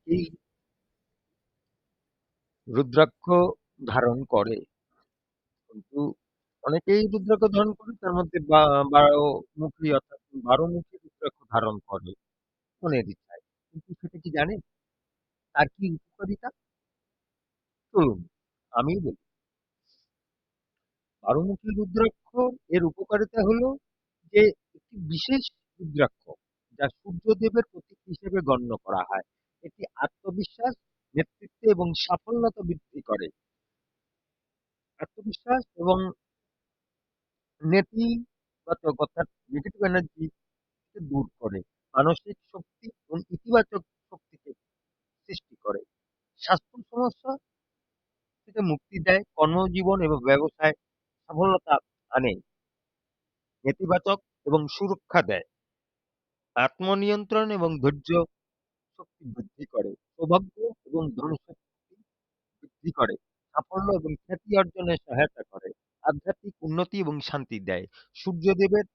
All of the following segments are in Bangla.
অনেকেই রুদ্রাক্ষ ধারণ করে। কিন্তু অনেকেই রুদ্রাক্ষ ধারণ করে তার মধ্যে ১২ মুখী অর্থাৎ ১২ মুখী রুদ্রাক্ষ ধারণ করে মনের ইচ্ছায়। কিন্তু সেটা কি জানেন? তার কি উপকারিতা? চলুন আমিই বলি। ১২ মুখী রুদ্রাক্ষ এর উপকারিতা হলো যে একটি বিশেষ রুদ্রাক্ষ যা সূর্যদেবের প্রতীক হিসেবে গণ্য করা হয়। এটি আত্মবিশ্বাস, নেতৃত্ব এবং সাফল্যতা বৃদ্ধি করে। আত্মবিশ্বাস এবং নেতিবাচক অর্থাৎ নেগেটিভ এনার্জি কে দূর করে। মানসিক শক্তি এবং ইতিবাচক শক্তিকে সৃষ্টি করে। স্বাস্থ্য সমস্যা থেকে মুক্তি দেয়, কর্মজীবন এবং ব্যবসায় সফলতা আনে। নেতিবাচক এবং সুরক্ষা দেয়। আত্মনিয়ন্ত্রণ এবং ধৈর্য শক্তি বৃদ্ধি করে। সৌভাগ্য এবং ধনশক্তি বৃদ্ধি করে। সাফল্য এবং খ্যাতি অর্জনে সহায়তা করে। আধ্যাত্মিক উন্নতি এবং শান্তি দেয়। সূর্যদেবের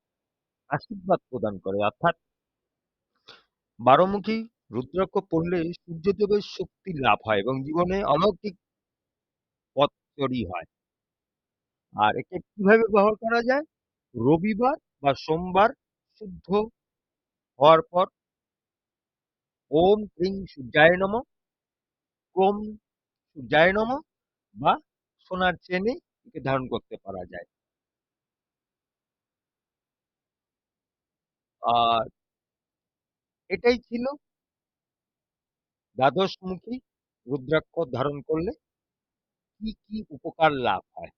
আশীর্বাদ প্রদান করে। অর্থাৎ ১২ মুখী রুদ্রাক্ষ পড়লে সূর্যদেবের শক্তি লাভ হয় এবং জীবনে অলৌকিক পথ তৈরি হয়। আর একে কিভাবে ব্যবহার করা যায়? রবিবার বা সোমবার শুদ্ধ হওয়ার পর ওম ক্রিং সূর্যায় নমঃ, ক্রোম সূর্যায় নমঃ বা সোনার চেনে একে ধারণ করতে পারা যায়। আর এটাই ছিল দ্বাদশমুখী রুদ্রাক্ষ ধারণ করলে কি কি উপকার লাভ হয়।